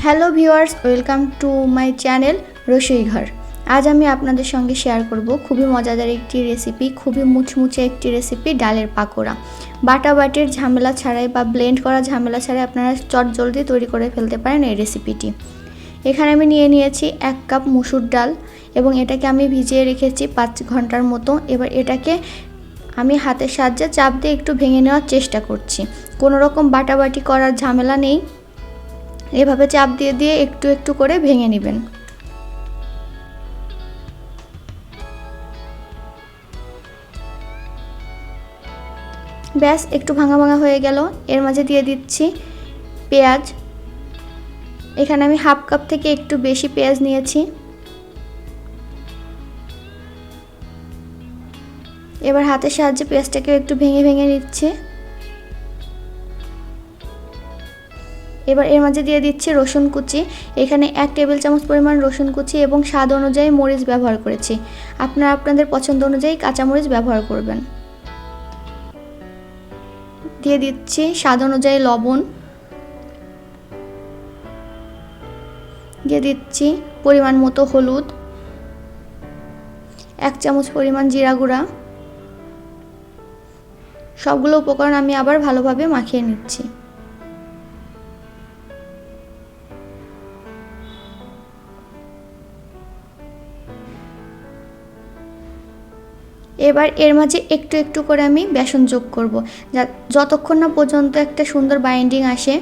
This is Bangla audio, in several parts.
Hello viewers, welcome to my channel রসই ঘর। আজ আমি আপনাদের সঙ্গে শেয়ার করব খুবই মজাদার একটি রেসিপি, খুবই মুচমুচে একটি রেসিপি, ডালের পাকোড়া। বাটাবাটির ঝামেলা ছাড়াই বা ব্লেন্ড করা ঝামেলা ছাড়াই আপনারা চটজলদি তৈরি করে ফেলতে পারেন এই রেসিপিটি। এখানে আমি নিয়ে নিয়েছি 1 কাপ মুসুর ডাল এবং এটাকে আমি ভিজিয়ে রেখেছি 5 ঘন্টার মতো। এবার এটাকে আমি হাতের সাহায্যে চাপ দিয়ে একটু ভেঙে নেওয়ার চেষ্টা করছি। কোনো রকম বাটাবাটি করার ঝামেলা নেই, এভাবে চাপ দিয়ে দিয়ে একটু একটু করে ভেঙে নেবেন। ব্যাস একটু ভাঙা ভাঙা হয়ে গেল। এর মাঝে দিয়ে দিচ্ছি পেঁয়াজ। এখানে আমি হাফ কাপ থেকে একটু বেশি পেঁয়াজ নিয়েছি। এবার হাতের সাহায্যে পেঁয়াজটাকে একটু ভেঙে ভেঙে নিচ্ছি। এবার এর মাঝে দিয়ে দিচ্ছি রসুন কুচি। এখানে 1 টেবিল চামচ পরিমাণ রসুন কুচি এবং স্বাদ অনুযায়ী মরিচ ব্যবহার করেছি। আপনারা আপনাদের পছন্দ অনুযায়ী কাঁচামরিচ ব্যবহার করবেন। দিয়ে দিচ্ছি স্বাদ অনুযায়ী লবণ। দিয়ে দিচ্ছি পরিমাণ মতো হলুদ, 1 চামচ পরিমাণ জিরা গুঁড়া। সবগুলো উপকরণ আমি আবার ভালোভাবে মাখিয়ে নিচ্ছি। এবার এর মাঝে একটু একটু করে আমি বেসন যোগ করব, যতক্ষণ না পর্যন্ত একটা সুন্দর বাইন্ডিং আসে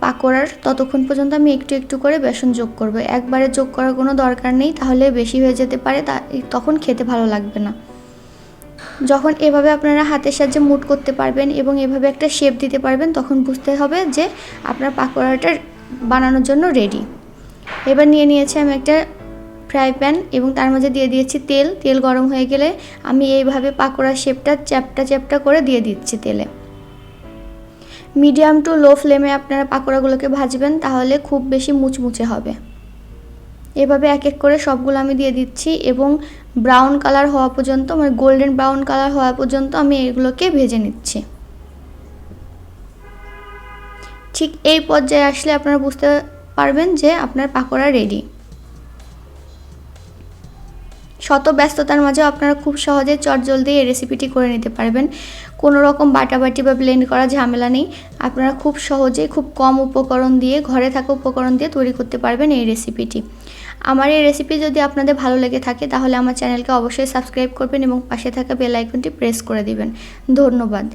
পাকোড়ার, ততক্ষণ পর্যন্ত আমি একটু একটু করে বেসন যোগ করব। একবারে যোগ করার কোনো দরকার নেই, তাহলে বেশি হয়ে যেতে পারে, তখন খেতে ভালো লাগবে না। যখন এভাবে আপনারা হাতের সাহায্যে মুট করতে পারবেন এবং এভাবে একটা শেপ দিতে পারবেন, তখন বুঝতে হবে যে আপনার পাকোড়াটা বানানোর জন্য রেডি। এবার নিয়ে নিয়েছি আমি একটা ফ্রাই প্যান এবং তার মাঝে দিয়ে দিয়েছি তেল। তেল গরম হয়ে গেলে আমি এইভাবে পাকোড়ার শেপটা চ্যাপটা চ্যাপটা করে দিয়ে দিচ্ছি তেলে। মিডিয়াম টু লো ফ্লেমে আপনারা পাকোড়াগুলোকে ভাজবেন, তাহলে খুব বেশি মুচমুচে হবে। এভাবে এক এক করে সবগুলো আমি দিয়ে দিচ্ছি এবং ব্রাউন কালার হওয়া পর্যন্ত, মানে গোল্ডেন ব্রাউন কালার হওয়া পর্যন্ত আমি এগুলোকে ভেজে নিচ্ছি। ঠিক এই পর্যায়ে আসলে আপনারা বুঝতে পারবেন যে আপনার পাকোড়া রেডি। শত ব্যস্ততার মাঝেও আপনারা খুব সহজে চটজলদি এই রেসিপিটি করে নিতে পারবেন। কোনো রকম বাটাবাটি বা ব্লেন্ড করা ঝামেলা নেই। আপনারা খুব সহজে, খুব কম উপকরণ দিয়ে, ঘরে থাকা উপকরণ দিয়ে তৈরি করতে পারবেন এই রেসিপিটি। আমার এই রেসিপি যদি আপনাদের ভালো লেগে থাকে, তাহলে আমার চ্যানেলকে অবশ্যই সাবস্ক্রাইব করবেন এবং পাশে থাকা বেল আইকনটি প্রেস করে দিবেন। ধন্যবাদ।